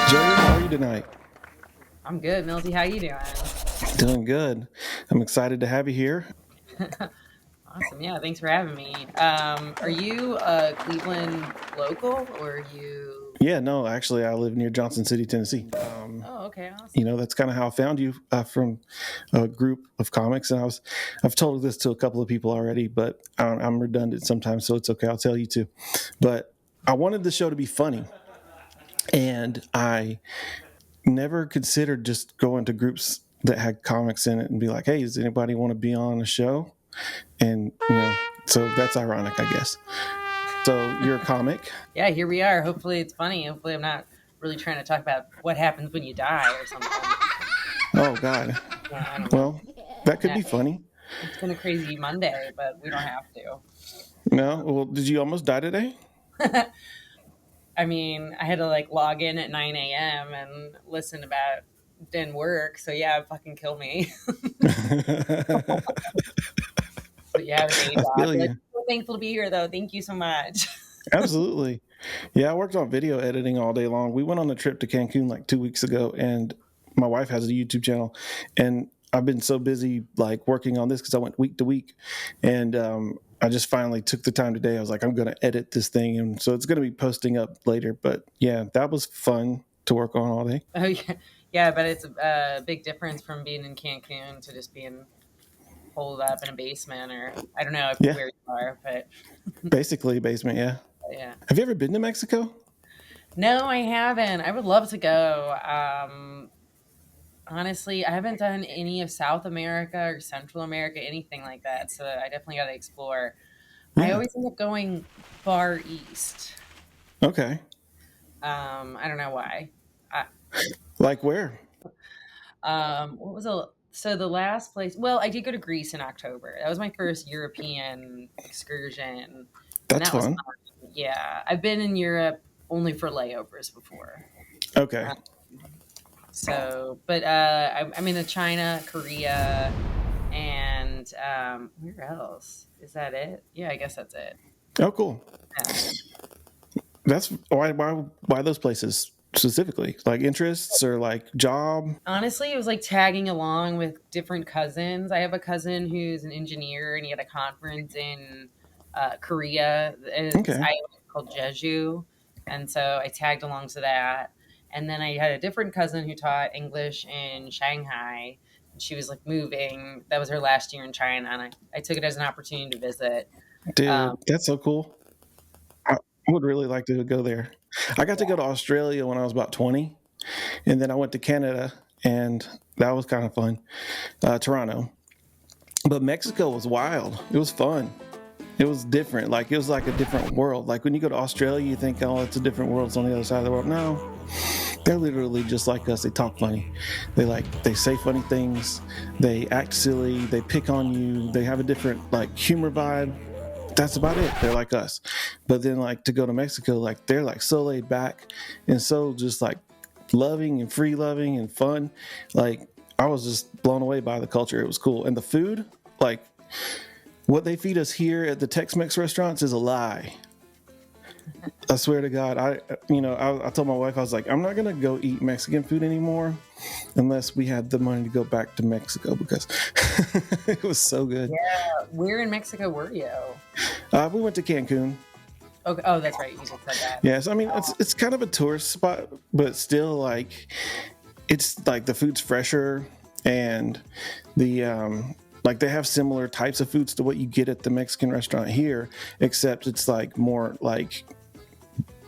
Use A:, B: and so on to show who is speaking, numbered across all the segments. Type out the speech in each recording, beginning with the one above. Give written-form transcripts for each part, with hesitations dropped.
A: Jo Rou, how are you tonight?
B: I'm good, Milty. How you doing?
A: Doing good. I'm excited to have you here.
B: Awesome. Yeah, thanks for having me. Are you a Cleveland local or are you?
A: Yeah, no, actually, I live near Johnson City, Tennessee.
B: Oh, okay, awesome.
A: That's kind of how I found you from a group of comics, and I've told this to a couple of people already, but I'm redundant sometimes, so it's okay. I'll tell you too. But I wanted the show to be funny, and I never considered just going to groups that had comics in it and be like, "Hey, does anybody want to be on a show?" And so that's ironic, I guess. So you're a comic.
B: Yeah, here we are. Hopefully it's funny. Hopefully I'm not really trying to talk about what happens when you die or something.
A: Oh God.
B: Yeah, I don't know.
A: Well, that could
B: Yeah,
A: be funny.
B: it's been a crazy Monday, but we don't have
A: No. Well, did you almost die today?
B: to. I mean, I had to like log in at 9 a.m. and listen about didn't work. So yeah, fucking kill me.
A: I
B: But you have a day job.
A: feel
B: You're like,
A: you.
B: so thankful to be here though. Thank you so much.
A: Absolutely. Yeah, I worked on video editing all day long. We went on a trip to Cancun like 2 weeks ago, and my wife has a YouTube channel, and I've been so busy like working on this because I went week to week, and I just finally took the time today. I was like, I'm going to edit this thing, and so it's going to be posting up later. But yeah, that was fun to work on all day.
B: Oh yeah, yeah, but it's a big difference from being in Cancun to just being holed up in a basement, or I don't know
A: Yeah,
B: where you are, but
A: basically basement. Yeah.
B: yeah.
A: Have you ever been to Mexico?
B: No, I haven't. I would love to go. Honestly, I haven't done any of South America or Central America, anything like that. So I definitely got to explore. I
A: Yeah.
B: always end up going far east.
A: Okay.
B: I don't know why. I,
A: Like where?
B: what was a so the last place? Well, I did go to Greece in October. That was my first European excursion, and
A: That's
B: that was
A: fun.
B: fun. Yeah, I've been in Europe only for layovers before.
A: Okay.
B: Uh, but I'm into China, Korea, and where else? Is that it? Yeah, I guess that's it.
A: Oh, cool.
B: Yeah.
A: That's why those places specifically, like interests or like job.
B: Honestly, it was like tagging along with different cousins. I have a cousin who's an engineer, and he had a conference in Korea. It's
A: Okay.
B: called Jeju, and so I tagged along to that. And then I had a different cousin who taught English in Shanghai. And she was like moving. That was her last year in China, and I took it as an opportunity to visit.
A: Dude,
B: Um,
A: that's so cool. I would really like to go there. I got to go to Australia when I was about 20, and then I went to Canada, and that was kind of fun. Toronto. But Mexico was wild. It was fun. It was different. Like it was like a different world. Like when you go to Australia, you think, oh, it's a different world. It's on the other side of the world. No, they're literally just like us. They talk funny. They say funny things. They act silly. They pick on you. They have a different like humor vibe. That's about it. They're like us. But then like to go to Mexico, like they're like so laid back and so just like loving and free loving and fun. Like I was just blown away by the culture. It was cool. And the food, like what they feed us here at the Tex-Mex restaurants is a lie. I swear to God, I told my wife, I was like, I'm not gonna go eat Mexican food anymore unless we had the money to go back to Mexico because it was so good.
B: yeah, where in Mexico were you?
A: We went to Cancun.
B: Okay. Oh, that's right. You just said that.
A: Yes, I mean it's kind of a tourist spot, but still like it's like the food's fresher and the like they have similar types of foods to what you get at the Mexican restaurant here, except it's like more like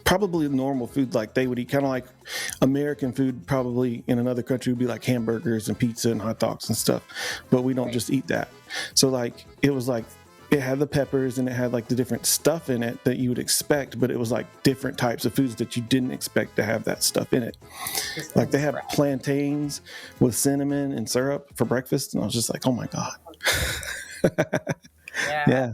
A: probably normal food like they would eat, kind of like American food probably in another country would be like hamburgers and pizza and hot dogs and stuff, but we don't
B: Right.
A: just eat that. So like it was like it had the peppers and it had like the different stuff in it that you would expect, but it was like different types of foods that you didn't expect to have that stuff in it.
B: Just
A: Like they
B: sounds
A: had
B: fresh.
A: plantains with cinnamon and syrup for breakfast, and I was just like, oh my God.
B: Yeah.
A: Yeah.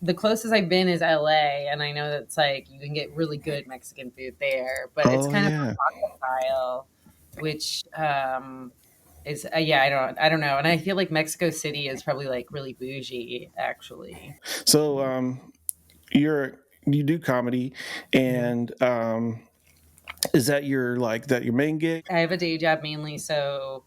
B: The closest I've been is LA, and I know that's like you can get really good Mexican food there, but it's
A: Oh
B: kind of
A: yeah.
B: a taco style, which is yeah, I don't know, and I feel like Mexico City is probably like really bougie, actually.
A: So you do comedy, and Is that your main gig?
B: I have a day job mainly, so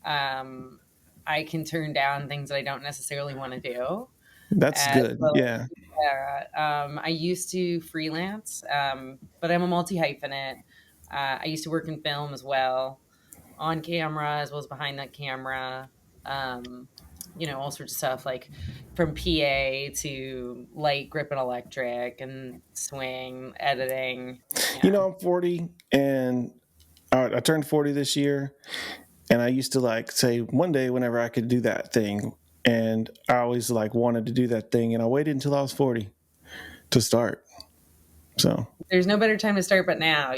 B: um, I can turn down things that I don't necessarily want to do.
A: That's good.
B: So,
A: Yeah.
B: yeah, I used to freelance, but I'm a multi hyphenate. I used to work in film as well, on camera as well as behind that camera. Um, all sorts of stuff like from PA to light, grip, and electric, and swing editing. Yeah.
A: I'm 40 and I turned 40 this year, and I used to say one day whenever I could do that thing, and I always wanted to do that thing, and I waited until I was 40 to start. So
B: There's no better time to start but now.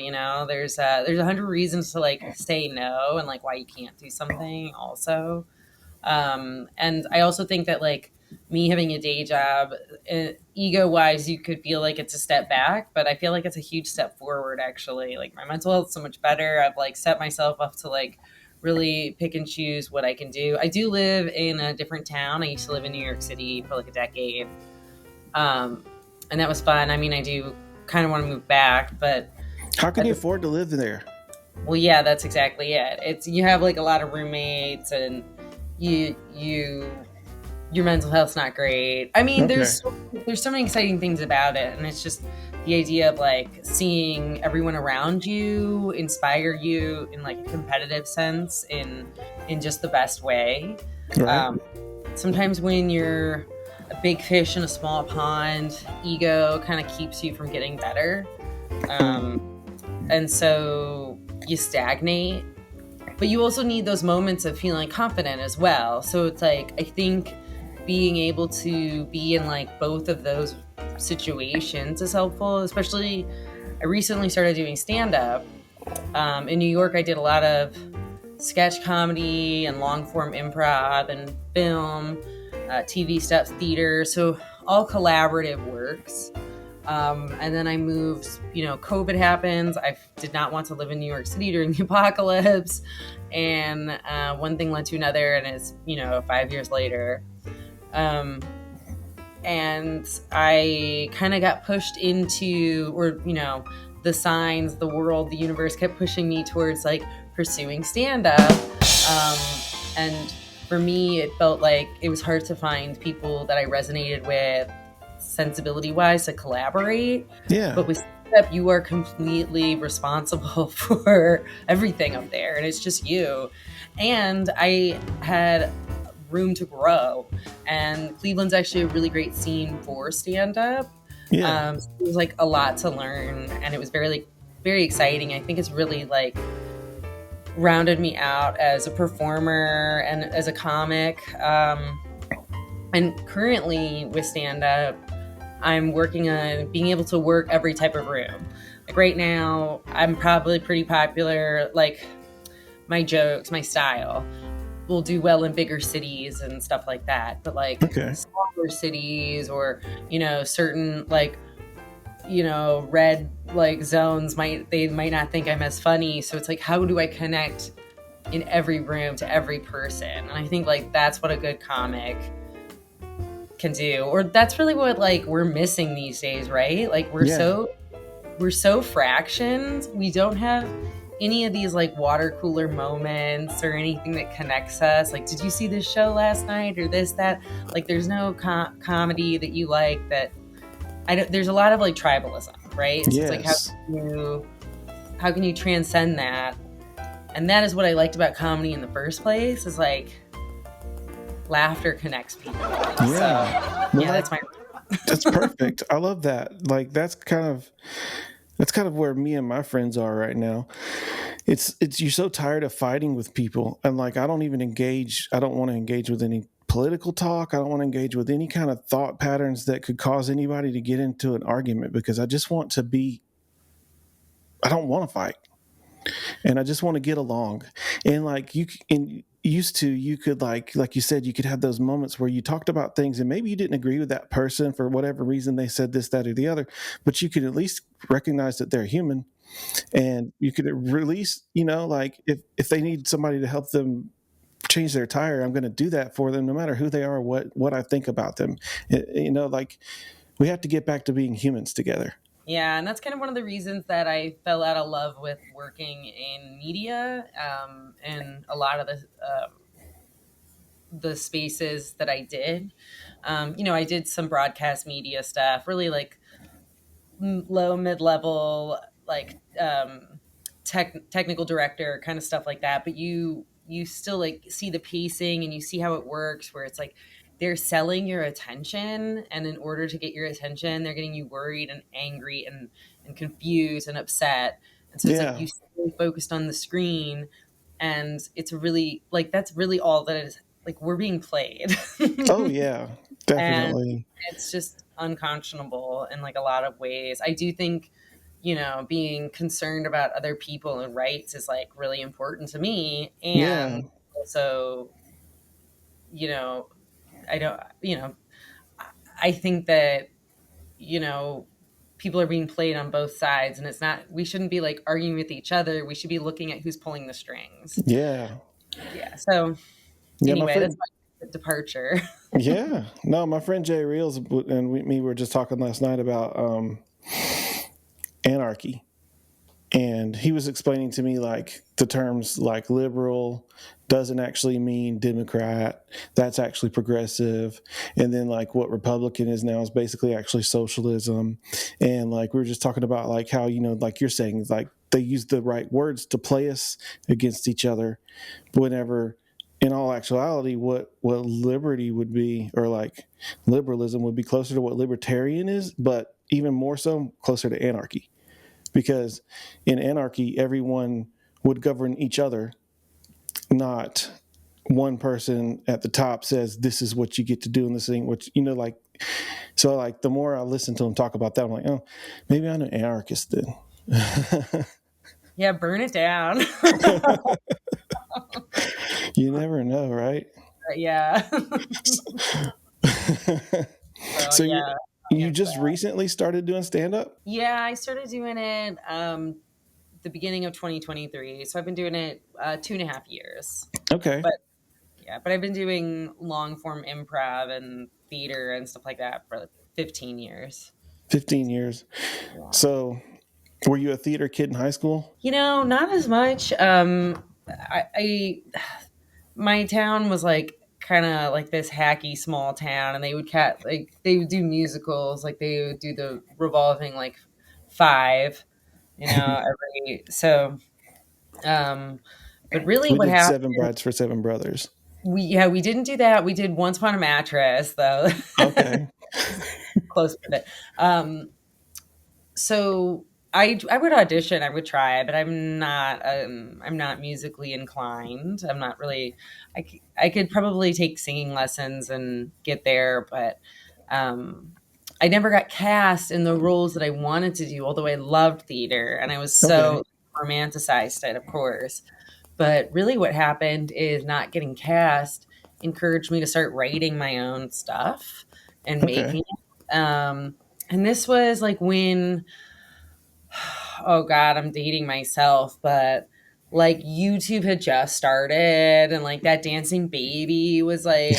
B: There's 100 reasons to say no and why you can't do something. Also, and I also think that me having a day job, ego wise, you could feel like it's a step back, but I feel like it's a huge step forward. Actually, my mental health's so much better. I've set myself up to really pick and choose what I can do. I do live in a different town. I used to live in New York City for a decade, and that was fun. I mean, I do kind of want to move back, but
A: how can you afford to live there?
B: well, yeah, that's exactly it. It's you have a lot of roommates, and you your mental health's not great. I mean,
A: Okay.
B: there's so many exciting things about it, and it's just the idea of seeing everyone around you inspire you in a competitive sense, in just the best way.
A: Right.
B: Sometimes when you're a big fish in a small pond, ego kind of keeps you from getting better, and so you stagnate. But you also need those moments of feeling confident as well. So it's I think being able to be in both of those situations is helpful. Especially, I recently started doing stand up. In New York, I did a lot of sketch comedy and long form improv and film, TV stuff, theater. So all collaborative works. And then I moved, COVID happens. I did not want to live in New York City during the apocalypse. And one thing led to another. And it's, 5 years later. And I kind of got pushed into, or, the signs, the world, the universe kept pushing me towards pursuing stand up. And for me, it felt like it was hard to find people that I resonated with sensibility wise to collaborate.
A: Yeah.
B: But with stand up, you are completely responsible for everything up there, and it's just you. And I had room to grow, and Cleveland's actually a really great scene for stand up.
A: Yeah.
B: So it was a lot to learn, and it was very very exciting. I think it's really rounded me out as a performer and as a comic. And currently with stand up, I'm working on being able to work every type of room. Right now, I'm probably pretty popular. My jokes, my style will do well in bigger cities and stuff like that. But
A: Okay.
B: smaller cities, or certain red zones they might not think I'm as funny. So it's how do I connect in every room to every person? And I think that's what a good comic can do, or that's really what we're missing these days, right? We're so fractioned. We don't have any of these water cooler moments or anything that connects us. Did you see this show last night, or this, that? There's no comedy that you that there's a lot of tribalism, right? So
A: Yes.
B: it's how can you transcend that? And that is what I liked about comedy in the first place, is laughter connects people.
A: Yeah.
B: So, yeah, that's my
A: That's perfect. I love that. That's kind of where me and my friends are right now. It's you're so tired of fighting with people, and I don't even engage. I don't want to engage with any political talk. I don't want to engage with any kind of thought patterns that could cause anybody to get into an argument, because I just want to be. I don't want to fight, and I just want to get along. And used to, you could like you said, you could have those moments where you talked about things and maybe you didn't agree with that person for whatever reason they said this, that, or the other, but you could at least recognize that they're human, and you could release, if they need somebody to help them change their tire, I'm going to do that for them, no matter who they are, what I think about them. We have to get back to being humans together.
B: Yeah, and that's kind of one of the reasons that I fell out of love with working in media, and a lot of the spaces that I did. I did some broadcast media stuff, really like low mid level, like technical director kind of stuff like that. But you still like see the pacing and you see how it works, where it's like they're selling your attention, and in order to get your attention, they're getting you worried and angry and confused and upset. And so it's like
A: Yeah.
B: you stay focused on the screen, and it's really like that's really all that it is. Like we're being played.
A: Oh yeah,
B: And
A: definitely.
B: it's just unconscionable in like a lot of ways. I do think, being concerned about other people and rights is like really important to me.
A: Yeah.
B: And also, you know, I don't, I think that, you know, people are being played on both sides, and it's not, we shouldn't be like arguing with each other. We should be looking at who's pulling the strings.
A: Yeah.
B: Yeah. So
A: Yeah, my
B: anyway, that's
A: friend.
B: my departure.
A: Yeah. No, my friend Jay Reels and me were just talking last night about anarchy. And he was explaining to me like the terms like liberal doesn't actually mean Democrat. That's actually progressive. And then like what Republican is now is basically actually socialism. And like we were just talking about like how, like you're saying, like they use the right words to play us against each other. Whenever in all actuality, what liberty would be, or like liberalism would be closer to what libertarian is, but even more so closer to anarchy, because in anarchy, everyone would govern each other, not one person at the top says this is what you get to do in this thing. Which like, so like the more I listen to him talk about that, I'm like, oh, maybe I'm an anarchist then.
B: Yeah, burn it down.
A: You never know, right?
B: Yeah. So
A: So
B: yeah,
A: you
B: against
A: just
B: that.
A: recently started doing stand up?
B: Yeah, I started doing it the beginning of 2023. So I've been doing it 2.5 years.
A: Okay.
B: But yeah, but I've been doing long form improv and theater and stuff like that for like 15 years.
A: 15 years.
B: Yeah.
A: So were you a theater kid in high school?
B: Not as much. I my town was like kind of like this hacky small town, and they would do musicals, like they would do the revolving like five, every so um but really
A: We
B: what
A: did
B: happened,
A: Seven Brides for Seven Brothers.
B: we didn't do that. We did Once Upon a Mattress though.
A: Okay.
B: Close with it. So I would audition, I would try, but I'm not musically inclined. I'm not really. I could probably take singing lessons and get there, but I never got cast in the roles that I wanted to do. Although I loved theater and I was
A: Okay.
B: so romanticized it, of course. But really, what happened is not getting cast encouraged me to start writing my own stuff and
A: Okay.
B: making it. And this was like when, oh God, I'm dating myself, but like YouTube had just started, and like that dancing baby was like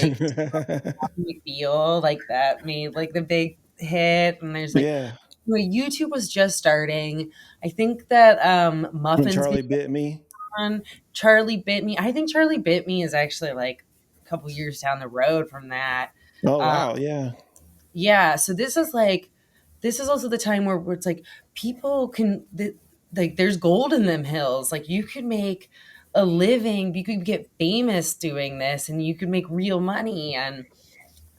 B: McBeal, like that made like the big hit. And there's like,
A: Yeah.
B: YouTube was just starting. I think that
A: When
B: Muffins
A: Charlie
B: being
A: bit me.
B: on, Charlie Bit Me. I think Charlie Bit Me is actually like a couple years down the road from that.
A: Oh
B: Um,
A: wow, yeah.
B: yeah, so this is also the time where it's like people like there's gold in them hills. Like you could make a living, you could get famous doing this, and you could make real money. And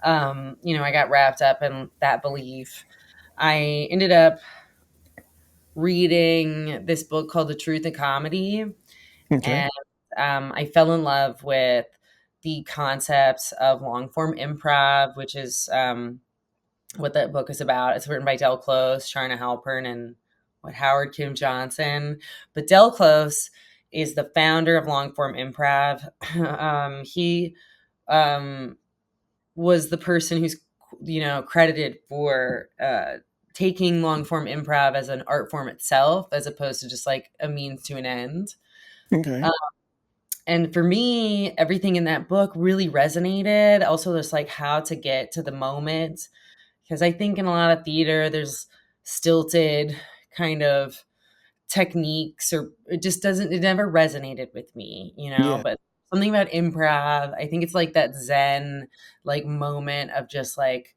B: I got wrapped up in that belief. I ended up reading this book called The Truth in Comedy,
A: Okay.
B: and I fell in love with the concepts of long form improv, which is what that book is about. It's written by Del Close, Charna Halpern, and Howard Kim Johnson. But Del Close is the founder of long form improv. He um, was the person who's credited for taking long form improv as an art form itself, as opposed to just like a means to an end.
A: Okay.
B: Uh, and for me, everything in that book really resonated. Also, just like how to get to the moment, because I think in a lot of theater, there's stilted kind of techniques, or it never resonated with me,
A: Yeah,
B: but something about improv, I think it's like that zen like moment of just like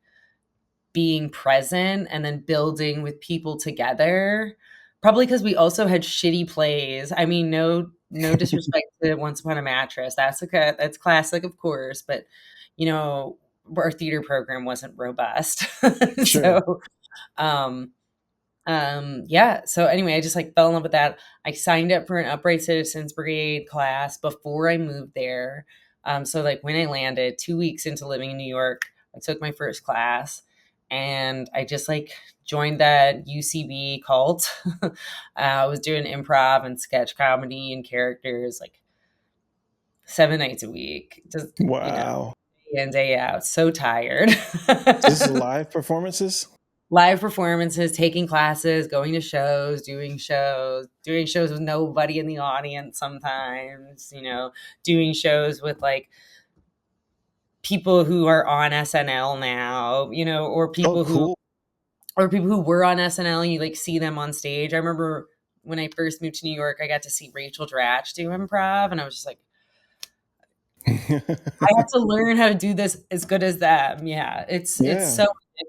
B: being present and then building with people together. Probably because we also had shitty plays. I mean, no disrespect to Once Upon a Mattress. That's classic, of course, but you know, our theater program wasn't robust.
A: sure.
B: So, um, yeah. So anyway, I just like fell in love with that. I signed up for an Upright Citizens Brigade class before I moved there. So like when I landed, 2 weeks into living in New York, I took my first class, and I just like joined that UCB cult. I was doing improv and sketch comedy and characters like 7 nights a week, just
A: Wow.
B: day in day out. So tired.
A: This is live performances?
B: Live performances, taking classes, going to shows, doing shows with nobody in the audience sometimes, doing shows with like people who are on SNL now,
A: Oh, cool.
B: or people who were on SNL, and you like see them on stage. I remember when I first moved to New York, I got to see Rachel Dratch do improv, and I was just like, I have to learn how to do this as good as them. Yeah, it's
A: Yeah.
B: so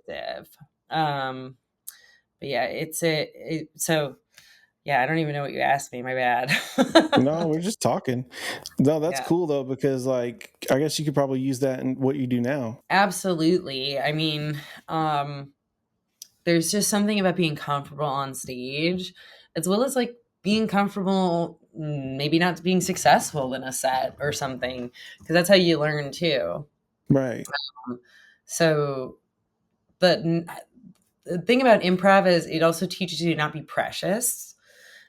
B: addictive. Um, but yeah, so yeah, I don't even know what you asked me. My bad.
A: No, we're just talking. No, that's
B: Yeah,
A: cool though, because like I guess you could probably use that in what you do now.
B: absolutely. I mean, there's just something about being comfortable on stage, as well as like being comfortable, maybe not being successful in a set or something, because that's how you learn too.
A: Right.
B: Um, So, but the thing about improv is it also teaches you to not be precious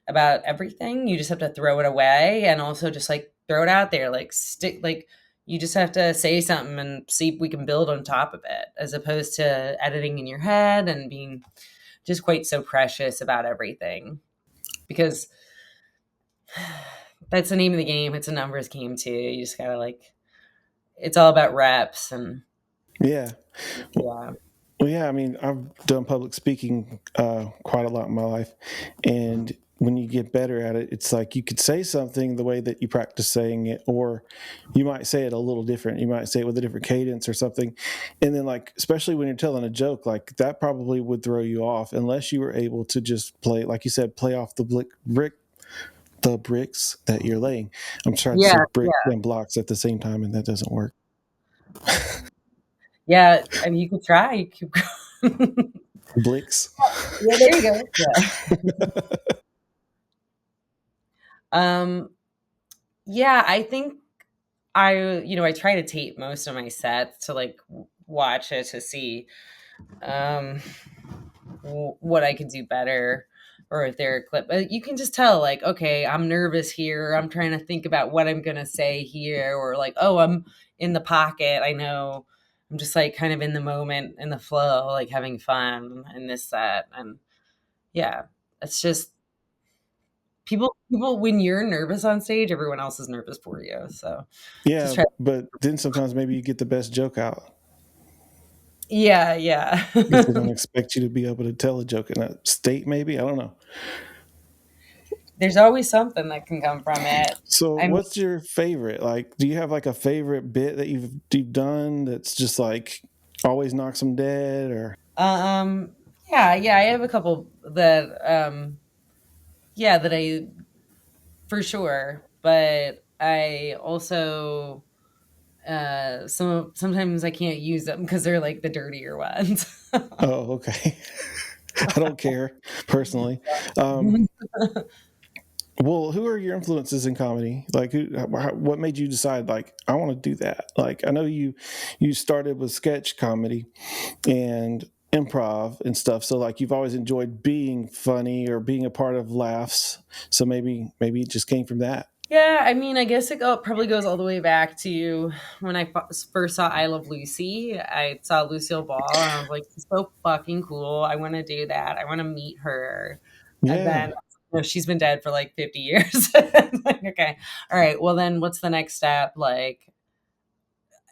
B: about everything. You just have to throw it away, and also just like throw it out there, like stick, like you just have to say something and see if we can build on top of it, as opposed to editing in your head and being just quite so precious about everything. Because that's the name of the game. It's a numbers game too. You just gotta like, it's all about reps and
A: Yeah.
B: yeah.
A: Well, yeah, I mean, I've done public speaking quite a lot in my life. And when you get better at it, it's like you could say something the way that you practice saying it, or you might say it a little different. You might say it with a different cadence or something. And then, like, especially when you're telling a joke, like that probably would throw you off unless you were able to just play, like you said, play off the bricks that you're laying. I'm trying to
B: Yeah,
A: say bricks
B: yeah,
A: and blocks at the same time, and that doesn't work.
B: yeah. I mean, you could try. You could
A: Blicks.
B: yeah, there you go. Yeah. Um, yeah, I think I try to tape most of my sets to like watch it to see um what I could do better, or if they're a clip. But you can just tell, like, okay, I'm nervous here. I'm trying to think about what I'm gonna say here, or like, oh, I'm in the pocket. I know I'm just like kind of in the moment, in the flow, like having fun in this set. And yeah, it's just people when you're nervous on stage, everyone else is nervous for you. So just
A: Yeah,
B: try.
A: but then sometimes maybe you get the best joke out
B: Yeah, yeah.
A: because they don't expect you to be able to tell a joke in that state. Maybe I don't know.
B: There's always something that can come from it.
A: So,
B: I mean,
A: what's your favorite? Like, do you have like a favorite bit that you've done that's just like always knocks them dead? Or
B: um, yeah, yeah. I have a couple that, yeah, that I for sure. But I also, sometimes I can't use them because they're like the dirtier ones.
A: oh, okay, I don't care personally. Um, well, who are your influences in comedy? Like, what made you decide like I want to do that? Like, I know you started with sketch comedy and improv and stuff. So like you've always enjoyed being funny or being a part of laughs. So maybe it just came from that.
B: Yeah, I mean, I guess probably goes all the way back to when I first saw I Love Lucy. I saw Lucille Ball, and I was like, so fucking cool. I want to do that. I want to meet her. And then,
A: Yeah.
B: she's been dead for like 50 years. Like, okay, all right. Well, then what's the next step? Like,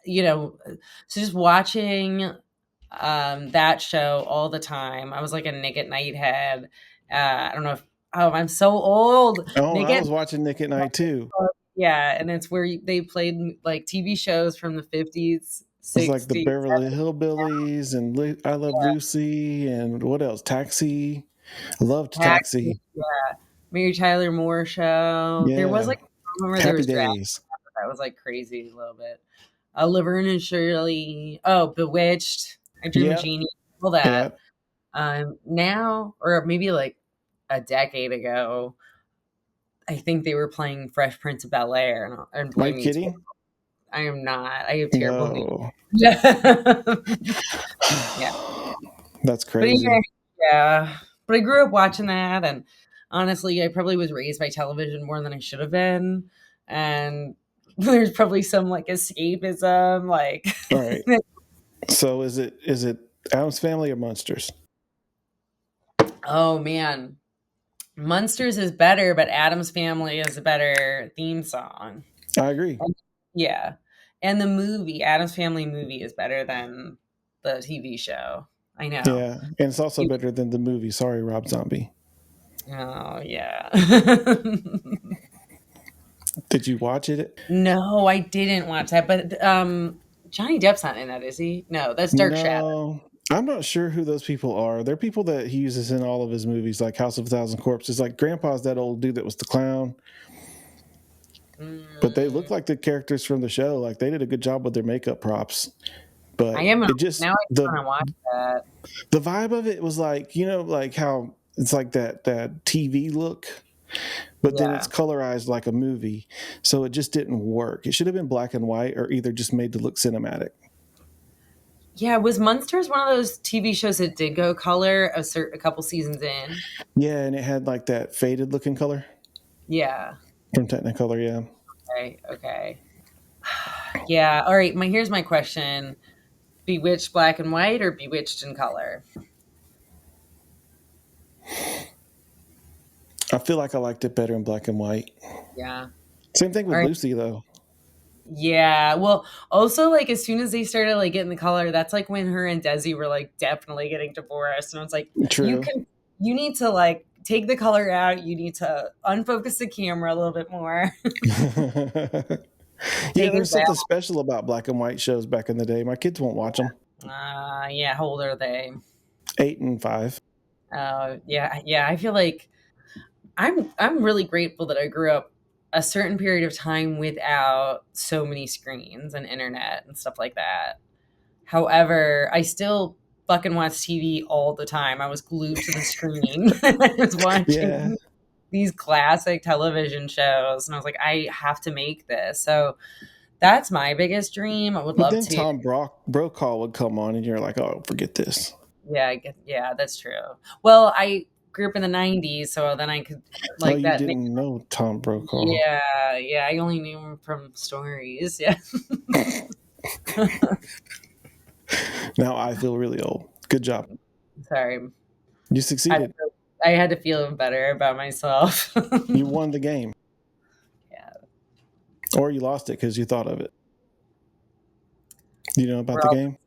B: you know, so just watching That show all the time. I was like a Nick at Night head. I don't know if oh, I'm so old.
A: Oh,
B: Nick
A: I
B: at
A: was watching Nick at Night too.
B: yeah, and it's where they played like TV shows from the 50s,
A: It's like the
B: 60s.
A: Beverly Hillbillies and I Love Lucy and what else? Taxi. I loved
B: Taxi,
A: Taxi.
B: yeah. Mary Tyler Moore show. There was
A: Yeah.
B: like one where there
A: Happy
B: was drag
A: Days.
B: that was like crazy a little bit. Laverne and Shirley. Oh, Bewitched. I Dream of
A: Yep.
B: Jeannie. All that.
A: Yep.
B: Now, or maybe like a decade ago, I think they were playing Fresh Prince of Bel Air and
A: Are
B: Boy
A: you
B: Meets World.
A: kidding?
B: I am not. I have terrible news.
A: No.
B: Yeah.
A: That's
B: But
A: crazy.
B: anyway, yeah. But I grew up watching that, and honestly, I probably was raised by television more than I should have been. And there's probably some like escapism, like
A: All right. So is it Adam's Family or Munsters?
B: oh man, Munsters is better, but Adam's Family is a better theme song.
A: I agree.
B: Yeah, and the movie Adam's Family movie is better than the TV show. I know.
A: Yeah. And it's also better than the movie. Sorry, Rob Zombie.
B: Oh yeah.
A: Did you watch it?
B: No, I didn't watch that, but Johnny Depp's not in that, is he? No, that's Dark Shadow.
A: No. I'm not sure who those people are. They're people that he uses in all of his movies, like House of a Thousand Corpses. Like Grandpa's that old dude that was the clown. But they look
B: Mm,
A: like the characters from the show. Like they did a good job with their makeup props.
B: I
A: But
B: am
A: it just
B: now. I want to watch that.
A: the vibe of it was like, like how it's like that TV look, but then it's
B: Yeah,
A: colorized like a movie. So it just didn't work. It should have been black and white or either just made to look cinematic.
B: yeah. Was Munsters one of those TV shows that did go color a couple seasons in?
A: Yeah, and it had like that faded looking color
B: Yeah.
A: from Technicolor, yeah.
B: Okay. Okay. Yeah. All right. Here's my question: Bewitched black and white or Bewitched in color?
A: I feel like I liked it better in black and white.
B: Yeah.
A: Same thing
B: All
A: with
B: right.
A: Lucy though.
B: Yeah. Well, also like as soon as they started like getting the color, that's like when her and Desi were like definitely getting divorced. And it's like you
A: True.
B: can you need to like take the color out. You need to unfocus the camera a little bit more.
A: Yeah,
B: Take it
A: there's something
B: down.
A: special about black and white shows back in the day. My kids won't watch them.
B: Yeah. How old are they?
A: 8 and 5.
B: Yeah. Yeah. I feel like I'm really grateful that I grew up a certain period of time without so many screens and internet and stuff like that. However, I still fucking watch TV all the time. I was glued to the screen. I was
A: Yeah.
B: watching these classic television shows, and I was like, I have to make this. So that's my biggest dream. I would
A: But
B: love
A: then
B: to.
A: Tom Brokaw would come on, and you're like, "Oh, forget this."
B: Yeah, yeah, that's true. Well, I grew up in the '90s, so then I could
A: Oh,
B: like
A: you
B: that.
A: didn't know Tom Brokaw.
B: Yeah, yeah. I only knew him from stories. Yeah.
A: Now I feel really old. Good job.
B: Sorry.
A: You
B: I,
A: succeeded.
B: I had to feel better about myself.
A: You won the game,
B: Yeah.
A: or you lost it because you thought of it. Do you know about
B: We're
A: the
B: all
A: game?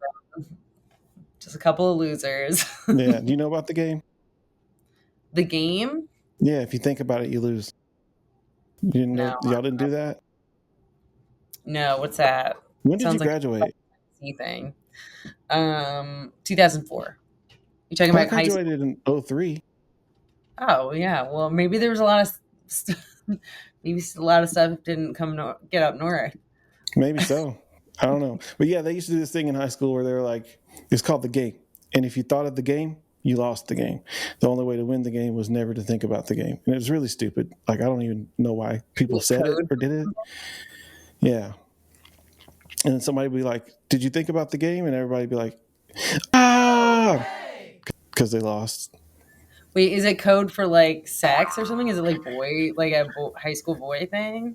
B: just a couple of losers.
A: Yeah. Do you know about the game?
B: The game?
A: Yeah. If you think about it, you lose. You didn't know?
B: No.
A: Y'all didn't do that.
B: No, what's that?
A: When did you
B: Sounds like
A: graduate?
B: a thing. 2004. You talking
A: I
B: about high school?
A: graduated in '03.
B: Oh, yeah. Well, maybe there was a lot of maybe a lot of stuff didn't get up north.
A: Maybe so. I don't know. But yeah, they used to do this thing in high school where they were like, it's called the game. And if you thought of the game, you lost the game. The only way to win the game was never to think about the game. And it was really stupid. Like, I don't even know why people said it
B: Code.
A: or did it. Yeah. And then somebody would be like, did you think about the game? And everybody would be like, ah, because they lost.
B: Wait, is it code for like sex or something? Is it like like a high school boy thing?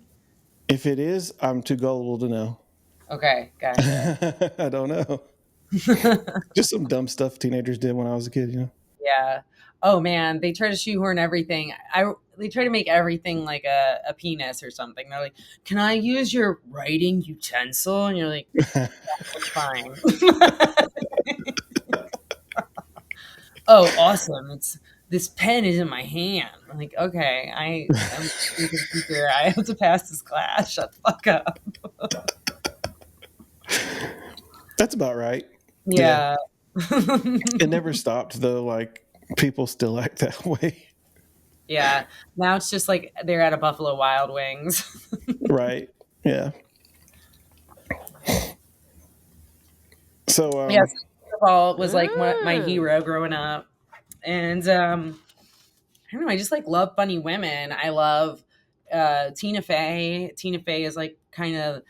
A: If it is, I'm too gullible to know.
B: Okay, gotcha.
A: I don't know. Just some dumb stuff teenagers did when I was a kid.
B: Yeah. Oh man, they try to shoehorn everything. They try to make everything like a penis or something. They're like, "Can I use your writing utensil?" And you're like, "Fine." Oh, awesome. It's this pen is in my hand. I'm like, okay, I'm a teacher. I have to pass this class. Shut the fuck up.
A: That's about right. Yeah.
B: Yeah.
A: It never stopped though. Like people still act that way.
B: Yeah. Now it's just like they're at a Buffalo Wild Wings.
A: Right. Yeah. So
B: Yes. Paul was like my hero growing up. And I don't know, I just like love funny women. I love Tina Fey. Tina Fey is like kind of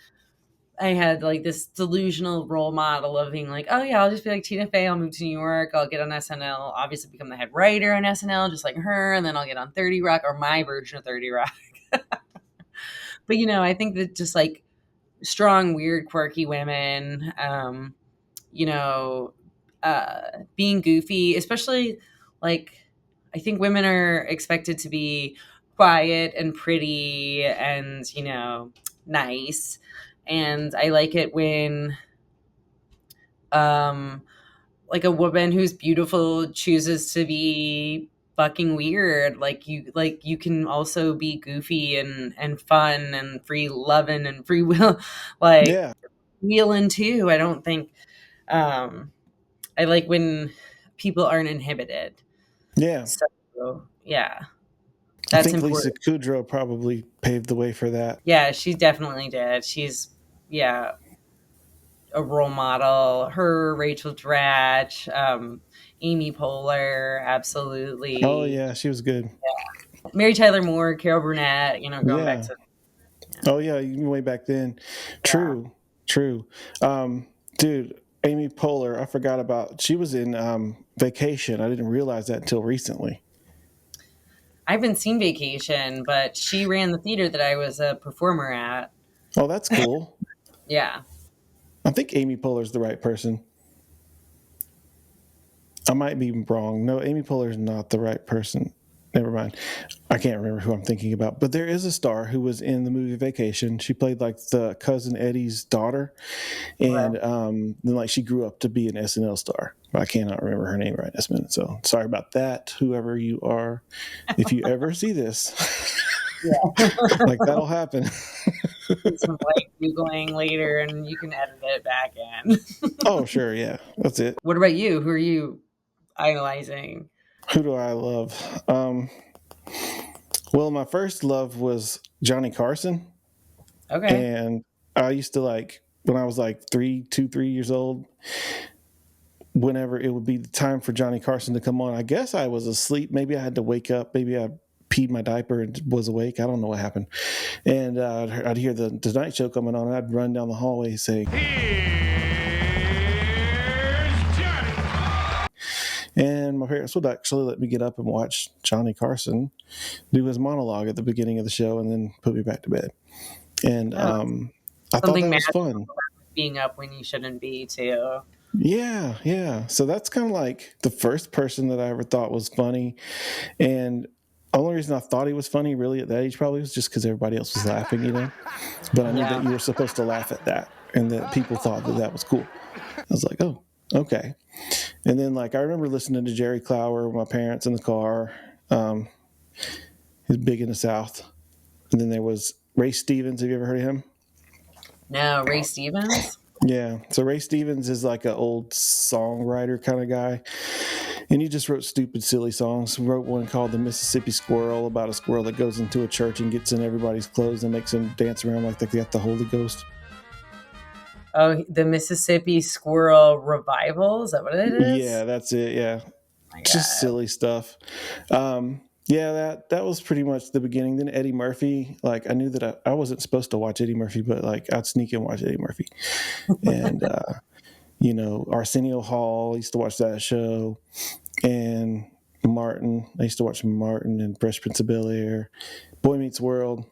B: I had like this delusional role model of being like, oh yeah, I'll just be like Tina Fey. I'll move to New York. I'll get on SNL. Obviously, become the head writer on SNL, just like her, and then I'll get on 30 Rock or my version of 30 Rock. But I think that just like strong, weird, quirky women, you know, being goofy, especially like I think women are expected to be quiet and pretty and nice, and I like it when um like a woman who's beautiful chooses to be fucking weird. Like you can also be goofy and fun and free loving and free will like
A: yeah.
B: wheeling too. I don't think um I like when people aren't inhibited.
A: Yeah.
B: So yeah,
A: I
B: that's
A: think Lisa
B: important.
A: Kudrow probably paved the way for that.
B: Yeah, she definitely did. She's yeah, a role model. Her, Rachel Dratch, Amy Poehler,
A: Oh
B: absolutely.
A: yeah, she was good.
B: Mary Tyler Moore, Carol Burnett, going back
A: Yeah.
B: to yeah.
A: Oh yeah, even way back then.
B: Yeah.
A: True. True. Dude, Amy Poehler, I forgot about. She was in Vacation. I didn't realize that until recently.
B: I haven't seen Vacation, but she ran the theater that I was a performer at.
A: Oh, that's cool.
B: Yeah.
A: I think Amy Poehler's the right person. I might be wrong. No, Amy Poehler's not the right person. Never mind. I can't remember who I'm thinking about. But there is a star who was in the movie Vacation. She played like the cousin Eddie's daughter,
B: Okay.
A: and then like she grew up to be an SNL star. But I cannot remember her name right this minute. So sorry about that, whoever you are. If you ever see this,
B: Yeah.
A: like that'll happen.
B: Do some like Googling later and you can edit it back in.
A: Oh sure, yeah, that's it.
B: What about you? Who are you idolizing?
A: Who do I love? Well, my first love was Johnny Carson.
B: Okay.
A: And I used to like when I was like 3 years old, whenever it would be the time for Johnny Carson to come on, I guess I was asleep. Maybe I had to wake up. Maybe I peed my diaper and was awake. I don't know what happened. And I'd hear the Tonight Show coming on, and I'd run down the hallway saying, and my parents would actually let me get up and watch Johnny Carson do his monologue at the beginning of the show and then put me back to bed. And
B: Oh,
A: I thought
B: something
A: that was
B: magical
A: fun.
B: about being up when you shouldn't be too.
A: Yeah, yeah. So that's kind of like the first person that I ever thought was funny. And the only reason I thought he was funny really at that age probably was just because everybody else was laughing. But I knew that
B: Yeah.
A: you were supposed to laugh at that and that people thought that that was cool. I was like, oh, okay. And then like I remember listening to Jerry Clower with my parents in the car. Um, he's big in the South. And then there was Ray Stevens. Have you ever heard of him?
B: No, Ray Stevens.
A: Yeah. So Ray Stevens is like an old songwriter kind of guy. And he just wrote stupid, silly songs. He wrote one called The Mississippi Squirrel about a squirrel that goes into a church and gets in everybody's clothes and makes them dance around like they got the Holy Ghost.
B: Oh, the Mississippi Squirrel Revival. Is that what it is?
A: Yeah, that's it. Yeah.
B: Oh my
A: Just
B: god.
A: silly stuff. Yeah, that was pretty much the beginning. Then Eddie Murphy, like I knew that I wasn't supposed to watch Eddie Murphy, but like I'd sneak and watch Eddie Murphy. And Arsenio Hall, I used to watch that show. And Martin, I used to watch Martin and Fresh Prince of Bel-Air, Boy Meets World.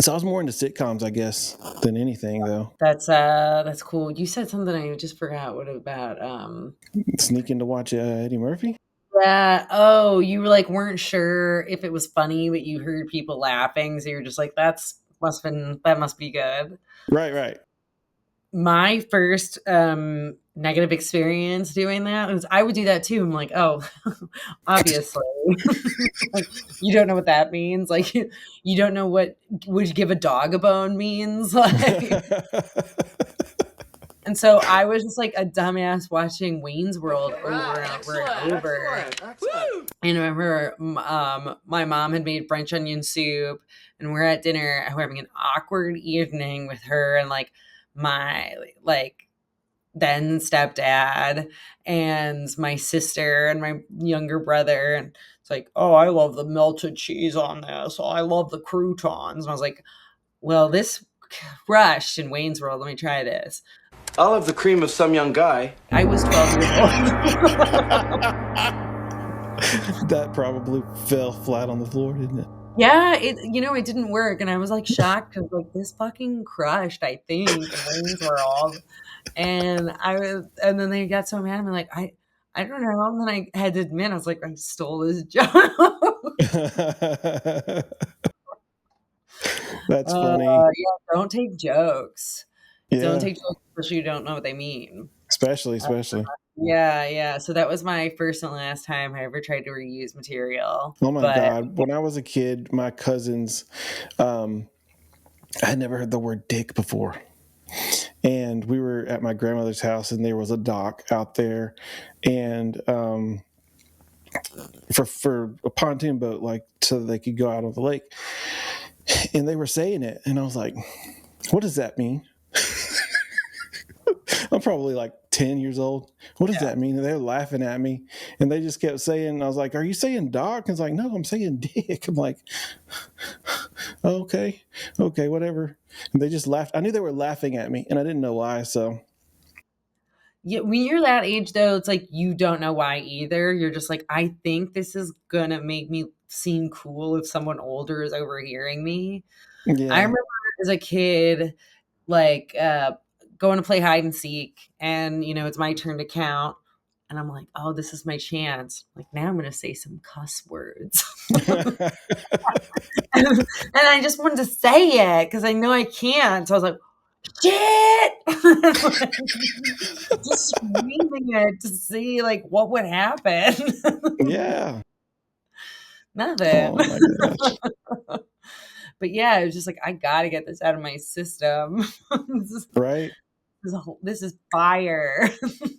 A: So I was more into sitcoms, I guess, than anything though.
B: That's cool. You said something I just forgot. What about
A: Sneaking to watch Eddie Murphy.
B: yeah, oh, you were like weren't sure if it was funny, but you heard people laughing, so you're just like, that must be good.
A: Right, right.
B: My first negative experience doing that. Because I would do that too. I'm like, oh, obviously, like, you don't know what that means. Like, you don't know what would you give a dog a bone means. Like, and so I was just like a dumbass watching Wayne's World over and over and over. And I remember my mom had made French onion soup, and we're at dinner and we're having an awkward evening with her and like my like then stepdad and my sister and my younger brother. And it's like, oh, I love the melted cheese on this. Oh, I love the croutons. And I was like, well, this crushed in Wayne's World. Let me try this.
C: I'll have the cream of some young guy.
B: I was 12 years old.
A: That probably fell flat on the floor, didn't it?
B: Yeah, it didn't work, and I was like shocked because like this fucking crushed, I think, in Wayne's World, and then they got so mad at me, like I don't know, and then I had to admit I was like I stole this joke.
A: That's funny.
B: Yeah, don't take jokes. Don't
A: Yeah,
B: take jokes especially you don't know what they mean.
A: especially.
B: Yeah. So that was my first and last time I ever tried to reuse material.
A: Oh my
B: But
A: God. When I was a kid, my cousins, I had never heard the word dick before. And we were at my grandmother's house, and there was a dock out there, and for a pontoon boat, like so they could go out on the lake. And they were saying it, and I was like, "What does that mean?" I'm probably like 10 years old. What does that mean? And they're laughing at me, and they just kept saying, I was like, are you saying dock? And it's like, no, I'm saying dick. I'm like, okay, whatever. And they just laughed. I knew they were laughing at me, and I didn't know why. So
B: yeah, when you're that age though, it's like you don't know why either. You're just like, I think this is gonna make me seem cool if someone older is overhearing me. I
A: yeah.
B: remember as a kid, like going to play hide and seek, and it's my turn to count, and I'm like, oh, this is my chance. Like now I'm gonna say some cuss words. And I just wanted to say it because I know I can't. So I was like, shit! Just screaming it to see like what would happen.
A: Yeah.
B: Nothing.
A: Oh my gosh.
B: But yeah, it was just like I gotta get this out of my system.
A: Right.
B: This is fire.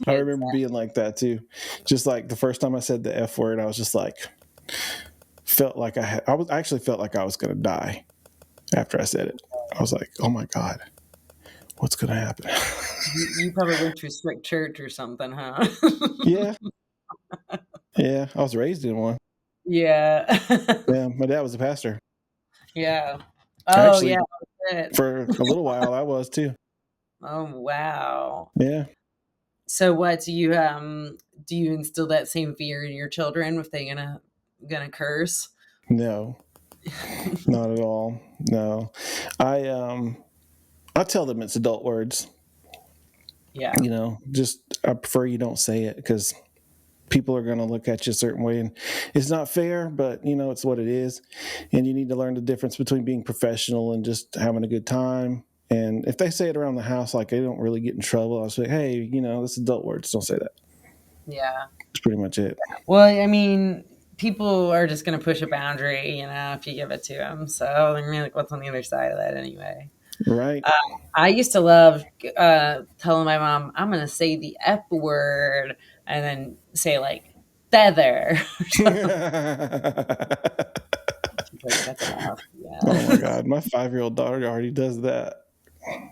A: I remember being like that too. Just like the first time I said the F word, I was just like, I actually felt like I was going to die after I said it. I was like, oh my God, what's going to happen?
B: You probably went to a strict church or something, huh?
A: Yeah. Yeah. I was raised in one.
B: Yeah.
A: Yeah. My dad was a pastor.
B: Yeah. Oh,
A: Actually,
B: yeah.
A: for a little while, I was too.
B: Oh, wow.
A: Yeah.
B: So what do you instill that same fear in your children if they gonna curse?
A: No, not at all. No, I tell them it's adult words.
B: Yeah.
A: I prefer you don't say it because people are going to look at you a certain way, and it's not fair, but it's what it is. And you need to learn the difference between being professional and just having a good time. And if they say it around the house, like they don't really get in trouble, I'll say, hey, this is adult words. Don't say that.
B: Yeah.
A: That's pretty much it.
B: Well, I mean, people are just going to push a boundary, if you give it to them. So they're going to be like, what's on the other side of that anyway?
A: Right.
B: I used to love telling my mom, I'm going to say the F word and then say like feather. Like, that's enough. Yeah.
A: Oh my God. My 5-year-old daughter already does that.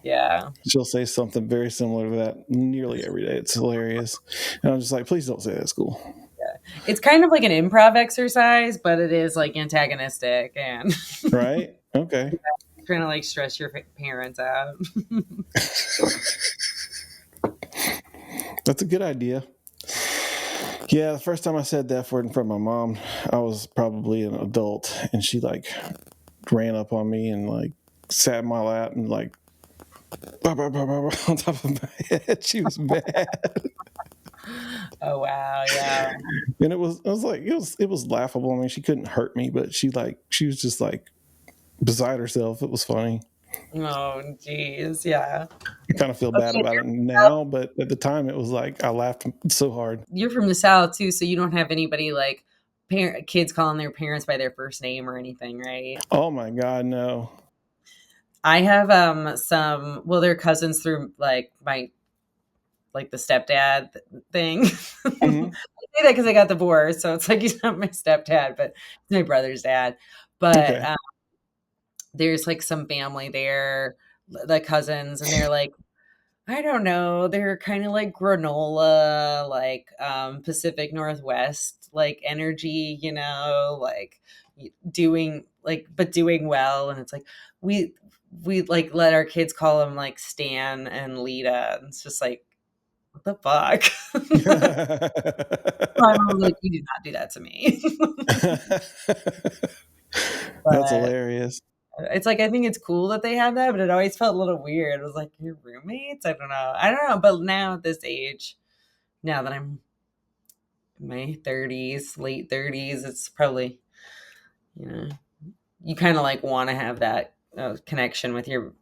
B: Yeah.
A: She'll say something very similar to that nearly every day. It's hilarious. And I'm just like, please don't say that at school.
B: Yeah. It's kind of like an improv exercise, but it is like antagonistic and
A: right. Okay.
B: trying to like stress your parents out.
A: That's a good idea. Yeah, the first time I said that word in front of my mom, I was probably an adult, and she like ran up on me and like sat in my lap and like bah, bah, bah, bah, bah, on top of my head. She was mad.
B: Oh wow, yeah.
A: And it was laughable. I mean, she couldn't hurt me, but she was just like beside herself. It was funny.
B: Oh, geez. Yeah.
A: I kind of feel bad
B: Okay.
A: about it now, but at the time it was like I laughed so hard.
B: You're from the South too, so you don't have anybody like kids calling their parents by their first name or anything, right?
A: Oh my God, no.
B: I have some, well, they're cousins through like my like the stepdad thing. I
A: Hmm.
B: say that because I got divorced, so it's like he's not my stepdad, but he's my brother's dad. But
A: Okay.
B: there's like some family there, the cousins, and they're like, I don't know, they're kind of like granola, like Pacific Northwest, like energy, like doing like, but doing well. And it's like we like let our kids call them like Stan and Lita. And it's just like, what the fuck? My mom was like, you did not do that to me.
A: That's
B: But
A: hilarious.
B: it's like, I think it's cool that they have that, but it always felt a little weird. It was like, your roommates? I don't know. I don't know. But now at this age, now that I'm in my 30s, late 30s, it's probably, you know, you kind of like want to have that connection with your,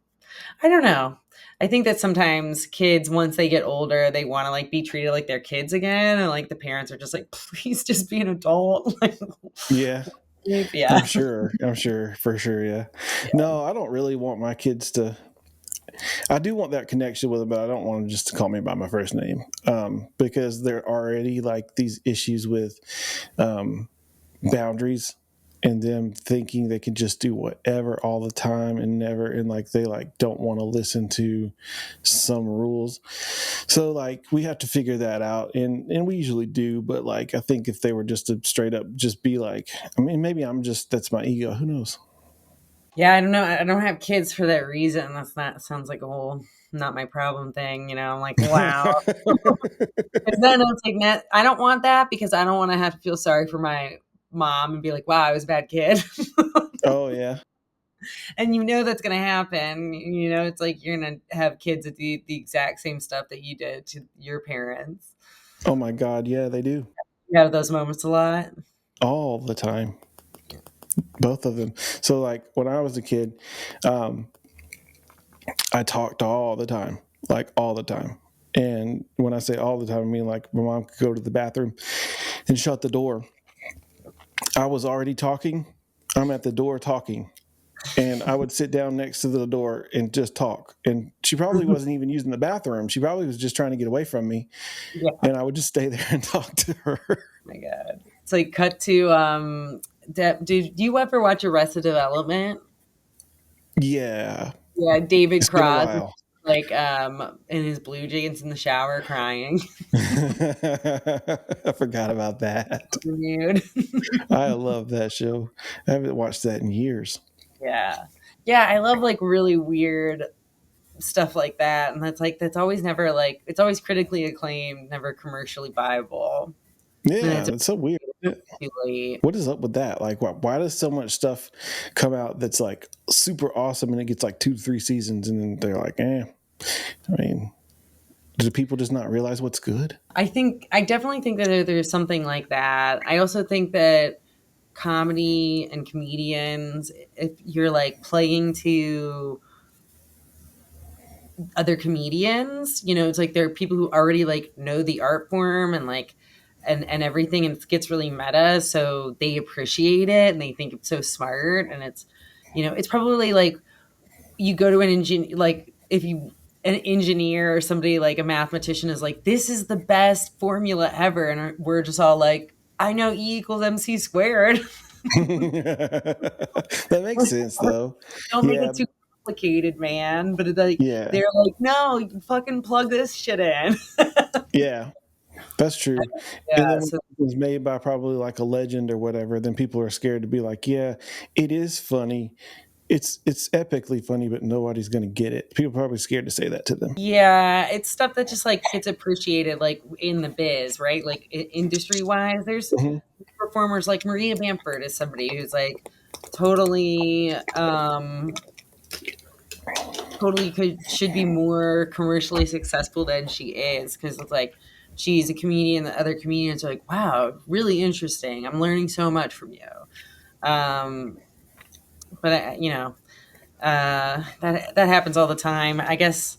B: I don't know. I think that sometimes kids, once they get older, they want to like be treated like they're kids again. And like the parents are just like, please just be an adult. Like,
A: Yeah.
B: yeah.
A: I'm sure. I'm sure. For sure. Yeah.
B: Yeah.
A: No, I don't really want my kids to. I do want that connection with them, but I don't want them just to call me by my first name, because there are already like these issues with um, boundaries and them thinking they can just do whatever all the time and never, and like they like don't want to listen to some rules. So like we have to figure that out, and we usually do. But like I think if they were just to straight up just be like, I mean, maybe I'm just, that's my ego. Who knows?
B: Yeah, I don't know. I don't have kids for that reason. That's not, sounds like a whole not my problem thing. I'm like, wow. Because then it's like, I don't want that because I don't want to have to feel sorry for my mom and be like, wow, I was a bad kid.
A: Oh yeah.
B: And that's going to happen. It's like you're going to have kids that do the exact same stuff that you did to your parents.
A: Oh my God. Yeah, they do
B: You have those moments a lot.
A: all the time. Both of them. So like when I was a kid, um, I talked all the time, like all the time. And when I say all the time, I mean like my mom could go to the bathroom and shut the door. I was already talking. I'm at the door talking. And I would sit down next to the door and just talk. And she probably wasn't even using the bathroom. She probably was just trying to get away from me.
B: Yeah.
A: And I would just stay there and talk to her.
B: Oh my God. It's like cut to did you ever watch Arrested Development?
A: Yeah.
B: Yeah, David
A: It's been a
B: Cross,
A: while.
B: like in his blue jeans in the shower crying.
A: I forgot about that.
B: Dude.
A: I love that show. I haven't watched that in years.
B: Yeah. Yeah, I love like really weird stuff like that. And that's always never like, it's always critically acclaimed, never commercially viable. And
A: Yeah,
B: it's
A: that's so weird.
B: too late.
A: What is up with that? Like, why does so much stuff come out that's like super awesome and it gets like 2 to 3 seasons and then they're like, eh? I mean, do people just not realize what's good?
B: I definitely think that there's something like that. I also think that comedy and comedians, if you're like playing to other comedians, it's like there are people who already like know the art form and like and everything, and it gets really meta, so they appreciate it and they think it's so smart. And it's probably like you go to an engineer, like if you an engineer or somebody like a mathematician is like, this is the best formula ever, and we're just all like, I know E equals MC squared.
A: That makes sense though.
B: Don't make
A: Yeah,
B: it too complicated, man. But it's like
A: yeah,
B: they're like, no, you fucking plug this shit in.
A: yeah. That's true. And
B: Yeah.
A: then when
B: So
A: it was made by probably like a legend or whatever, then people are scared to be like, yeah, it is funny. It's epically funny, but nobody's gonna get it. People are probably scared to say that to them.
B: yeah, it's stuff that just like gets appreciated like in the biz, right? Like industry wise, there's
A: Hmm.
B: performers like Maria Bamford is somebody who's like totally totally should be more commercially successful than she is, because it's like she's a comedian that other comedians are like, wow, really interesting, I'm learning so much from you. um but That happens all the time. I guess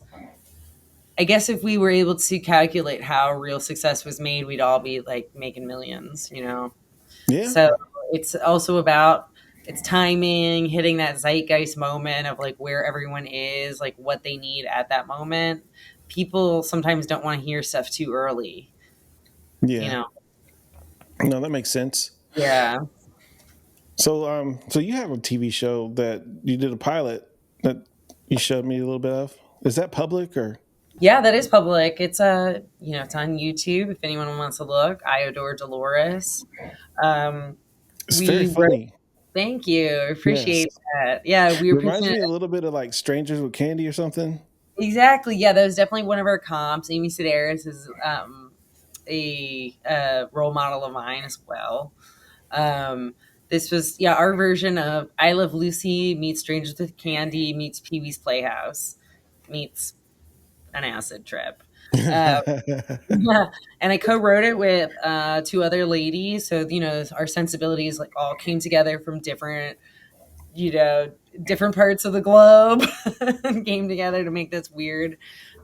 B: if we were able to calculate how real success was made, we'd all be like making millions, you know.
A: Yeah.
B: So it's also about it's timing, hitting that zeitgeist moment of like where everyone is, like what they need at that moment. People sometimes don't want to hear stuff too early, you
A: Yeah.
B: know.
A: No, that makes sense.
B: Yeah.
A: So you have a TV show that you did a pilot that you showed me a little bit of. Is that public or?
B: Yeah, that is public. It's it's on YouTube if anyone wants to look. I Adore Dolores. Um,
A: It's very
B: we wrote,
A: funny.
B: thank you. I
A: Yes.
B: appreciate that. Yeah, we were pitching
A: Reminds
B: it.
A: me a little bit of like Strangers with Candy or something.
B: Exactly. Yeah, that was definitely one of our comps. Amy Sedaris is a role model of mine as well. Um, this was our version of I Love Lucy meets Strangers with Candy meets Pee Wee's Playhouse meets an acid trip. Uh, yeah, and I co-wrote it with two other ladies. So our sensibilities like all came together from you know, different parts of the globe and came together to make this weird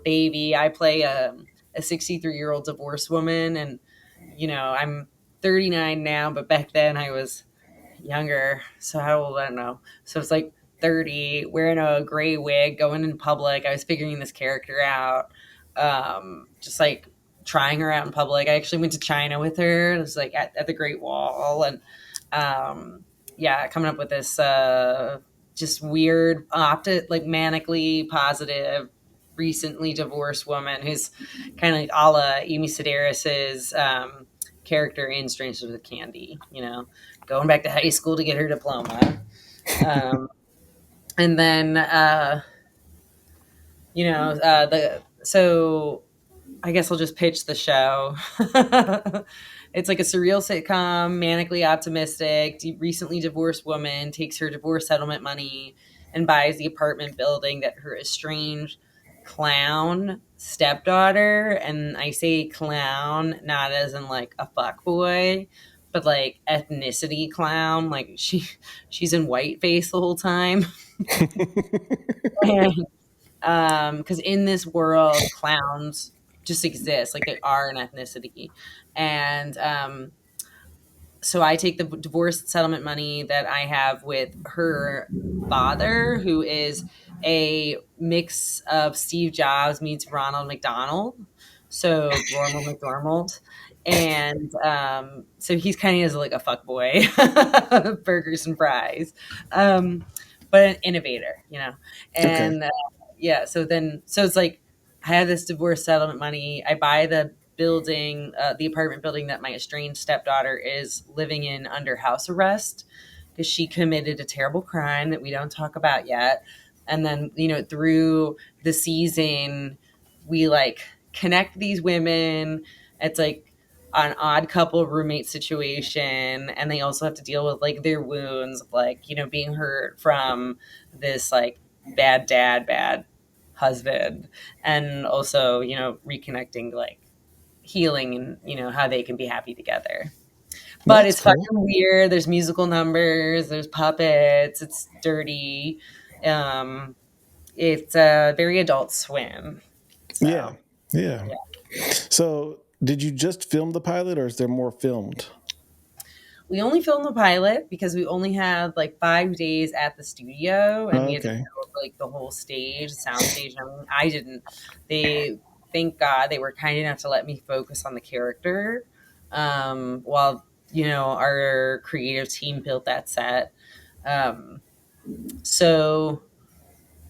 B: baby. I play a 63-year-old divorced woman, and I'm 39 now, but back then I was younger. So how old? I don't know. So it's like 30, wearing a gray wig, going in public. I was figuring this character out, just like trying her out in public. I actually went to China with her. It was like at the Great Wall, and coming up with this just weird, like manically positive, recently divorced woman who's kind of like a la Amy Sedaris's character in Strangers with Candy. Going back to high school to get her diploma. Um, and then, so I guess I'll just pitch the show. It's like a surreal sitcom, manically optimistic, recently divorced woman takes her divorce settlement money and buys the apartment building that her estranged clown stepdaughter, and I say clown not as in like a fuck boy, but like ethnicity clown. Like she's in whiteface the whole time. And because in this world clowns just exist, like they are an ethnicity. And so I take the divorce settlement money that I have with her father, who is a mix of Steve Jobs meets Ronald McDonald, so Ronald McDonald. And so he's kind of like a fuck boy, burgers and fries, but an innovator,
A: Okay.
B: and so it's like I have this divorce settlement money. I buy the apartment building that my estranged stepdaughter is living in under house arrest because she committed a terrible crime that we don't talk about yet. And then, through the season, we like connect these women. It's like an odd couple roommate situation. And they also have to deal with like their wounds of like, being hurt from this like bad dad, bad husband, and also, reconnecting like healing and how they can be happy together. But
A: That's
B: it's fucking
A: cool.
B: weird. There's musical numbers, there's puppets, it's dirty. Um it's a very Adult Swim.
A: Yeah.
B: So
A: Yeah.
B: yeah.
A: So did you just film the pilot or is there more filmed?
B: We only filmed the pilot because we only had like 5 days at the studio and
A: Oh,
B: we had to
A: okay.
B: build like the whole stage, sound stage. I mean, I didn't. They, thank God, they were kind enough to let me focus on the character, while our creative team built that set. Um, so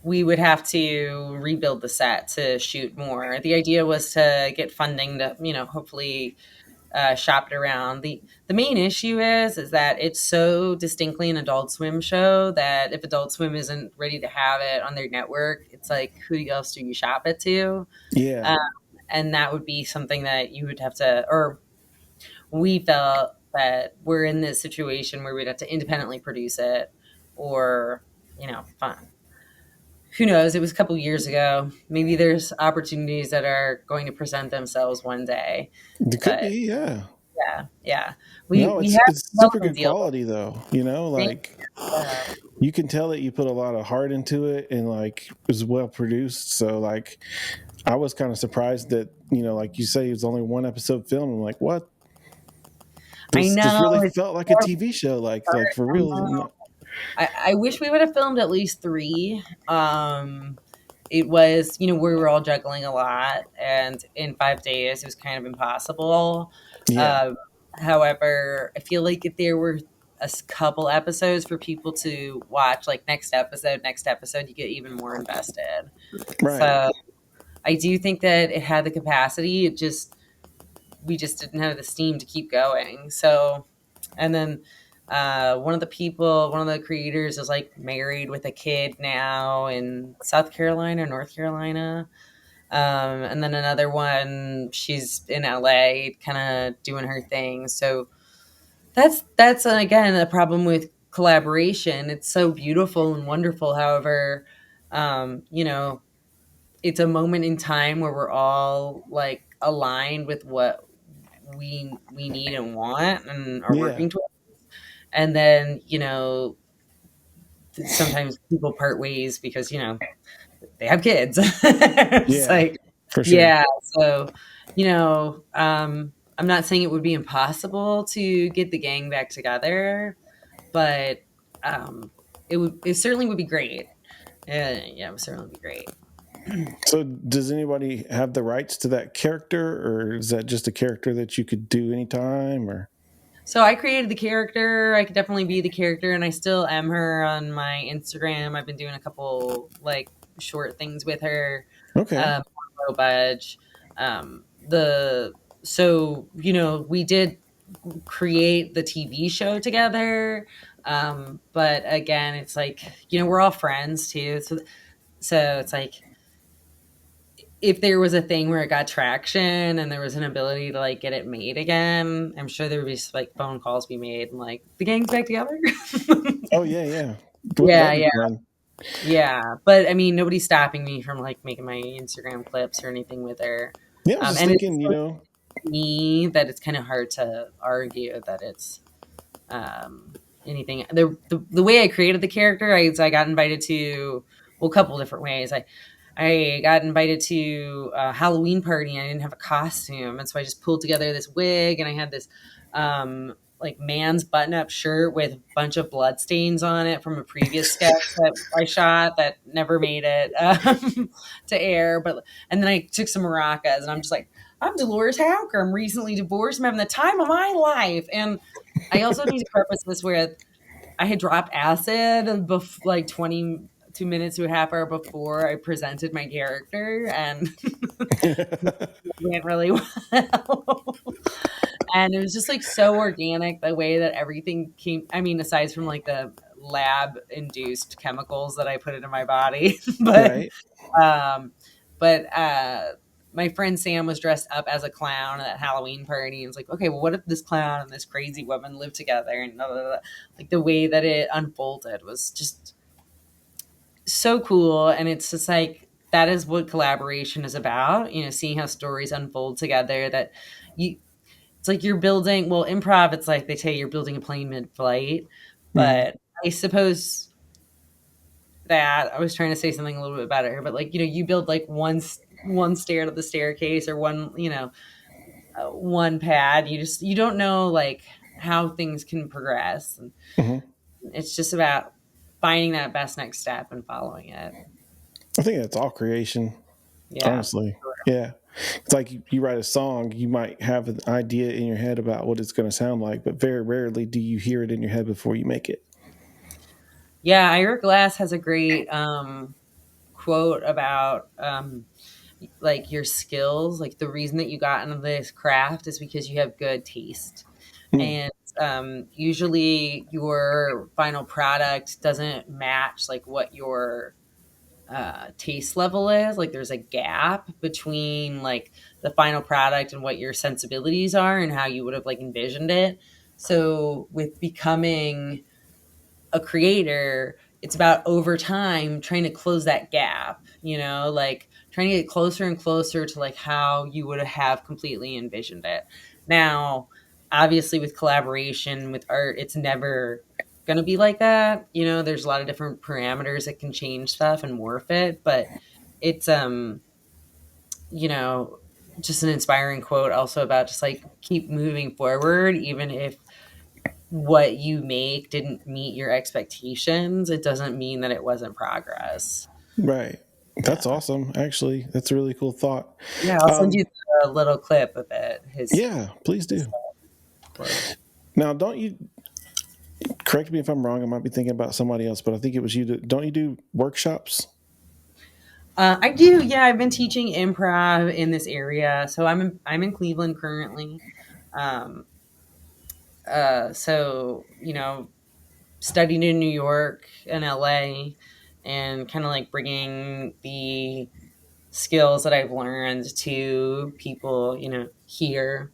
B: we would have to rebuild the set to shoot more. The idea was to get funding to hopefully shop it around. The main issue is that it's so distinctly an Adult Swim show that if Adult Swim isn't ready to have it on their network, it's like who else do you shop it to?
A: Yeah.
B: Um, and that would be something that you would have to, or we felt that we're in this situation where we'd have to independently produce it, or fun. Who knows? It was a couple years ago. Maybe there's opportunities that are going to present themselves one day,
A: It could
B: but
A: be, yeah.
B: Yeah, yeah.
A: No,
B: We have
A: it's
B: some of
A: super
B: them
A: good
B: deal.
A: quality though. You know,
B: Thank
A: like
B: yeah.
A: you can tell that you put a lot of heart into it and like it was well produced. So like I was kind of surprised that, like you say, it was only one episode film. I'm like, what?
B: I
A: This
B: know
A: really
B: it's
A: felt like a
B: terrible
A: TV show, like
B: start.
A: for
B: I
A: real.
B: know. I wish we would have filmed at least three. It was, we were all juggling a lot, and in 5 days, it was kind of impossible.
A: Yeah,
B: Um, However, I feel like if there were couple episodes for people to watch, like next episode, you get even more invested.
A: right.
B: So I do think that it had the capacity. We just didn't have the steam to keep going. So, and then one of the creators is like married with a kid now in South Carolina, North Carolina. And then another one, she's in LA, kind of doing her thing. So that's again a problem with collaboration. It's so beautiful and wonderful. However, you know, it's a moment in time where we're all like aligned with what we need and want and are
A: Yeah,
B: working towards. And then, sometimes people part ways because, they have kids. It's
A: yeah,
B: like,
A: for sure.
B: yeah. So, I'm not saying it would be impossible to get the gang back together, but um, it certainly would be great. Yeah, it would certainly be great.
A: So, does anybody have the rights to that character, or is that just a character that you could do anytime? Or
B: So I created the character. I could definitely be the character, and I still am her on my Instagram. I've been doing a couple like short things with her.
A: okay,
B: Low budge. The so we did create the TV show together, but again, it's like we're all friends too. So it's like if there was a thing where it got traction and there was an ability to like get it made again, I'm sure there would be like phone calls be made and like the gang's back together.
A: oh yeah, yeah. Wouldn't
B: Yeah,
A: that be
B: yeah,
A: fun?
B: yeah. But I mean, nobody's stopping me from like making my Instagram clips or anything with her.
A: Yeah, I was just
B: And it's
A: thinking,
B: so me that it's kind of hard to argue that it's anything. The way I created the character, I got invited to a couple different ways. I got invited to a Halloween party. I didn't have a costume, and so I just pulled together this wig, and I had this like man's button-up shirt with a bunch of blood stains on it from a previous sketch that I shot that never made it to air. And then I took some maracas, and I'm just like, I'm Dolores Hauker. I'm recently divorced. I'm having the time of my life, and I also need to preface this with I had dropped acid like 22 minutes to a half hour before I presented my character, and it went really well. And it was just like so organic the way that everything came. I mean, aside from like the lab induced chemicals that I put into my body, but
A: right.
B: um, but my friend Sam was dressed up as a clown at that Halloween party, and it's like, okay, well, what if this clown and this crazy woman live together? And blah, blah, blah. Like the way that it unfolded was just so cool, and it's just like that is what collaboration is about. Seeing how stories unfold together. That you, it's like you're building. Well, improv, it's like they say you're building a plane mid-flight,
A: Mhm.
B: but I suppose that I was trying to say something a little bit better, but like you build like one stair to the staircase or one pad. You don't know like how things can progress, and
A: Mhm.
B: it's just about finding that best next step and following it.
A: I think that's all creation,
B: Yeah,
A: honestly. Yeah. It's like you write a song, you might have an idea in your head about what it's going to sound like, but very rarely do you hear it in your head before you make it.
B: yeah. Ira Glass has a great quote about like your skills. Like the reason that you got into this craft is because you have good taste.
A: Mm.
B: And usually your final product doesn't match like what your taste level is. Like there's a gap between like the final product and what your sensibilities are and how you would have like envisioned it. So with becoming a creator, it's about over time trying to close that gap, like trying to get closer and closer to like how you would have completely envisioned it. Now, obviously with collaboration with art, it's never going to be like that. You know, there's a lot of different parameters that can change stuff and morph it, but it's you know, just an inspiring quote also about just like keep moving forward even if what you make didn't meet your expectations. It doesn't mean that it wasn't progress.
A: Right. That's
B: Yeah.
A: awesome. Actually, that's a really cool thought.
B: Yeah, I'll send
A: Um,
B: you a little clip of it.
A: yeah, please
B: His
A: do.
B: quote.
A: Now, don't you correct me if I'm wrong? I might be thinking about somebody else, but I think it was you. Don't you do workshops?
B: I do. Yeah, I've been teaching improv in this area, so I'm in Cleveland currently. Um, so you know, studied in New York and LA, and kind of like bringing the skills that I've learned to people, you know, here.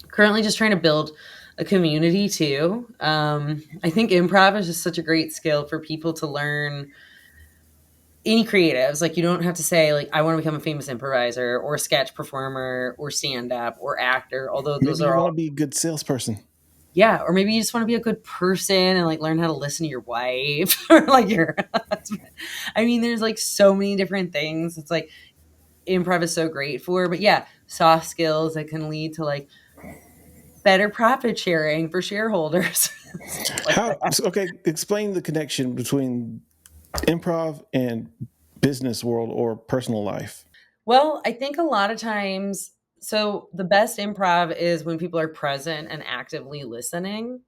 B: Currently, just trying to build a community too. I think improv is just such a great skill for people to learn any creatives. Like you don't have to say like I want to become a famous improviser or sketch performer or stand up or actor, although those
A: Maybe you
B: are
A: want to
B: all
A: be a good salesperson.
B: yeah, or maybe you just want to be a good person and like learn how to listen to your wife or like your husband. I mean, there's like so many different things. It's like improv is so great for, but yeah, soft skills that can lead to like better profit sharing for shareholders. Stuff like
A: How?
B: that.
A: Okay, explain the connection between improv and business world or personal life.
B: Well, I think a lot of times, so the best improv is when people are present and actively listening.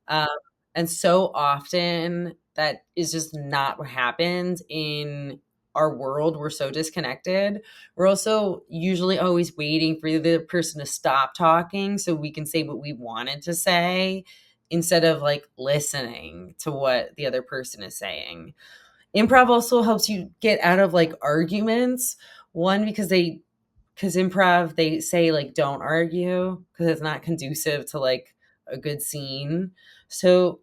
B: Um, and so often that is just not what happens in our world. We're so disconnected. We're also usually always waiting for the person to stop talking so we can say what we wanted to say instead of like listening to what the other person is saying. Improv also helps you get out of like arguments. One, because improv, they say like don't argue because it's not conducive to like a good scene. So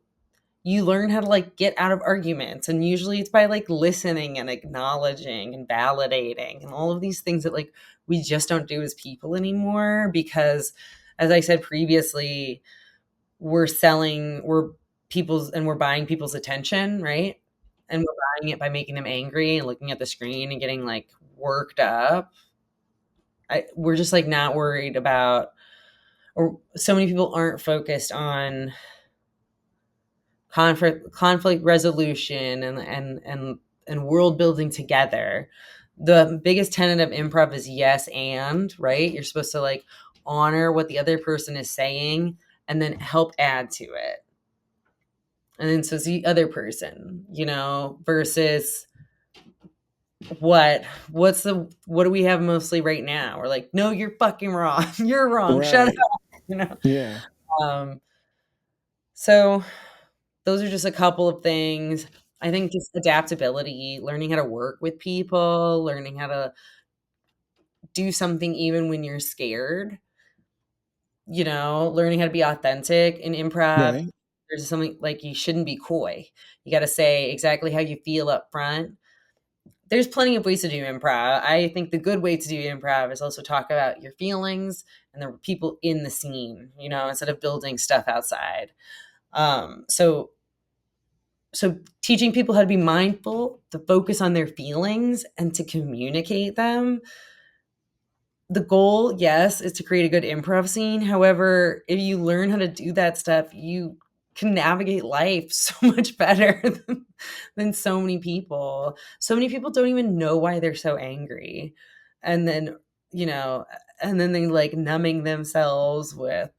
B: you learn how to like get out of arguments. And usually it's by like listening and acknowledging and validating and all of these things that like we just don't do as people anymore because as I said previously, we're people's and we're buying people's attention, right? And we're buying it by making them angry and looking at the screen and getting like worked up. We're just like not worried about, or so many people aren't focused on conflict resolution and world building together. The biggest tenet of improv is yes and, right? You're supposed to like honor what the other person is saying and then help add to it. And then so it's the other person, you know, versus what do we have mostly right now? We're like, no, you're fucking wrong. You're wrong. Shut
A: Right.
B: up. You know.
A: Yeah.
B: Um, so those are just a couple of things. I think just adaptability, learning how to work with people, learning how to do something even when you're scared, you know, learning how to be authentic in improv.
A: Right.
B: There's something like you shouldn't be coy. You got to say exactly how you feel up front. There's plenty of ways to do improv. I think the good way to do improv is also talk about your feelings and the people in the scene, you know, instead of building stuff outside. So teaching people how to be mindful, to focus on their feelings and to communicate them. The goal, yes, is to create a good improv scene. However, if you learn how to do that stuff, you can navigate life so much better than so many people. So many people don't even know why they're so angry. And then, you know, and then they like numbing themselves with,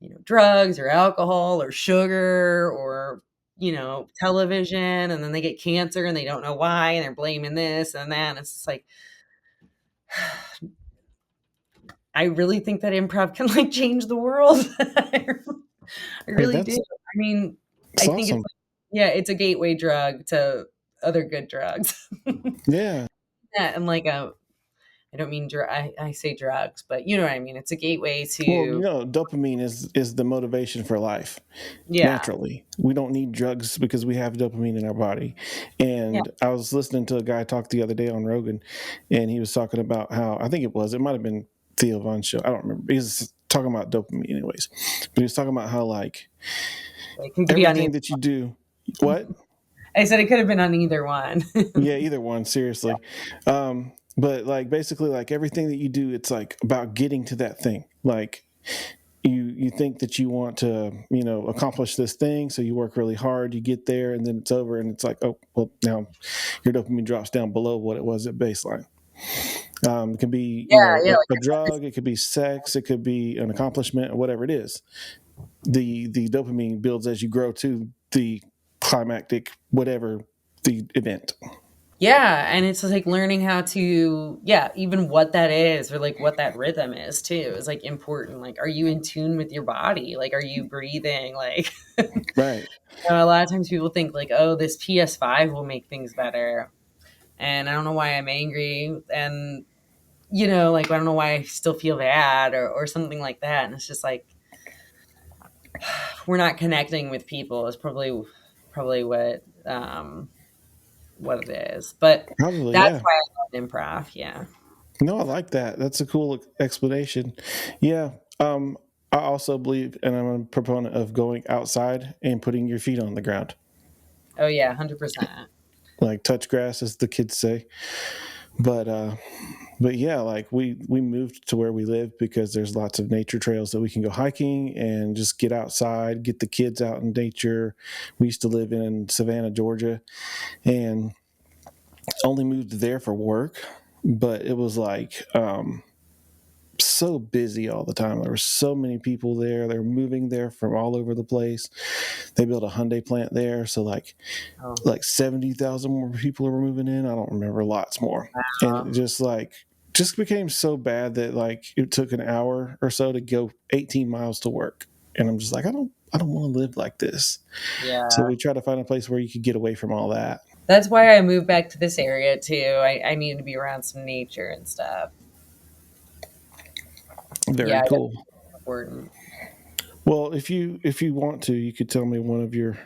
B: you know, drugs or alcohol or sugar or, you know, television. And then they get cancer and they don't know why. And they're blaming this and that. And it's just like, I really think that improv can like change the world. I
A: Hey,
B: really do. I mean,
A: that's
B: I think it's
A: awesome.
B: like, yeah, it's a gateway drug to other good drugs.
A: Yeah.
B: Yeah, and like I don't mean I say drugs, but you know what I mean. It's a gateway
A: Well,
B: to
A: dopamine is the motivation for life.
B: yeah,
A: Naturally, we don't need drugs because we have dopamine in our body.
B: yeah,
A: And I was listening to a guy talk the other day on Rogan, and he was talking about how I think it might have been Theo Von show. I don't remember. talking about dopamine anyways, but he was talking about how like
B: It could be on
A: everything
B: either.
A: that you do, what?
B: I said it could have been on either one.
A: Yeah, either one, seriously. But like basically like everything that you do, it's like about getting to that thing. Like you think that you want to, accomplish this thing, so you work really hard, you get there, and then it's over, and it's like, oh, well, now your dopamine drops down below what it was at baseline. It can be, a drug, it could be sex, it could be an accomplishment, or whatever it is. The dopamine builds as you grow to the climactic, whatever the event.
B: Yeah, and it's like learning how to, even what that is, or like what that rhythm is too, is like important. Like, are you in tune with your body? Like, are you breathing? Like,
A: right.
B: A lot of times people think like, oh, this PS5 will make things better. And I don't know why I'm angry. And, like, I don't know why I still feel bad or something like that. And it's just like, we're not connecting with people is probably what it is. But
A: Probably,
B: that's why I love improv. Yeah.
A: No, I like that. That's a cool explanation. Yeah. I also believe, and I'm a proponent of going outside and putting your feet on the ground.
B: Oh yeah, 100%.
A: Like touch grass, as the kids say. But yeah, like we moved to where we live because there's lots of nature trails that we can go hiking and just get outside, get the kids out in nature. We used to live in Savannah, Georgia, and only moved there for work, but it was like so busy all the time. There were so many people there. They were moving there from all over the place. They built a Hyundai plant there, so like 70,000 more people were moving in. I don't remember, lots more. Wow. And it just became so bad that like it took an hour or so to go 18 miles to work. And I'm just like, I don't want to live like this.
B: Yeah.
A: So we try to find a place where you could get away from all that.
B: That's why I moved back to this area too. I needed to be around some nature and stuff.
A: Very cool.
B: Important.
A: Well, if you want to, you could tell me one of your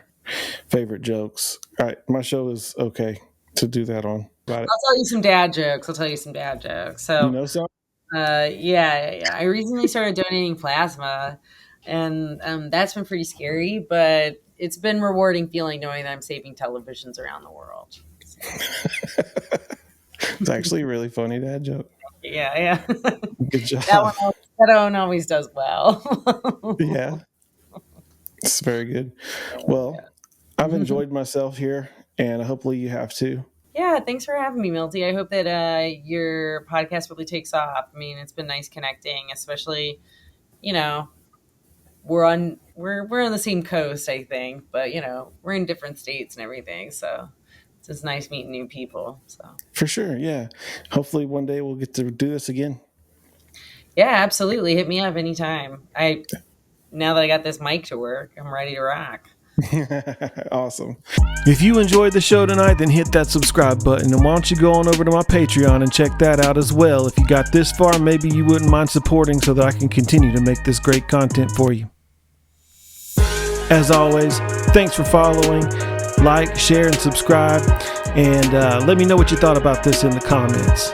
A: favorite jokes. All right, my show is okay to do that on.
B: I'll tell you some dad jokes. So,
A: you know some?
B: Yeah. I recently started donating plasma, and that's been pretty scary, but it's been rewarding feeling knowing that I'm saving televisions around the world. So.
A: It's actually a really funny dad joke.
B: Yeah.
A: Good job.
B: That one always does well.
A: Yeah. It's very good. Well, I've enjoyed myself here, and hopefully you have too.
B: Yeah, thanks for having me, Milty. I hope that your podcast really takes off. I mean, it's been nice connecting, especially, we're on the same coast, I think, but we're in different states and everything, so it's just nice meeting new people. So
A: for sure, yeah. Hopefully one day we'll get to do this again.
B: Yeah, absolutely. Hit me up anytime. Now that I got this mic to work, I'm ready to rock.
A: Awesome. If you enjoyed the show tonight, then hit that subscribe button, and why don't you go on over to my Patreon and check that out as well. If you got this far, maybe you wouldn't mind supporting so that I can continue to make this great content for you. As always, thanks for following. Like, share, and subscribe, and let me know what you thought about this in the comments.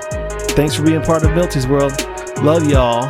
A: Thanks for being part of Milty's World. Love y'all.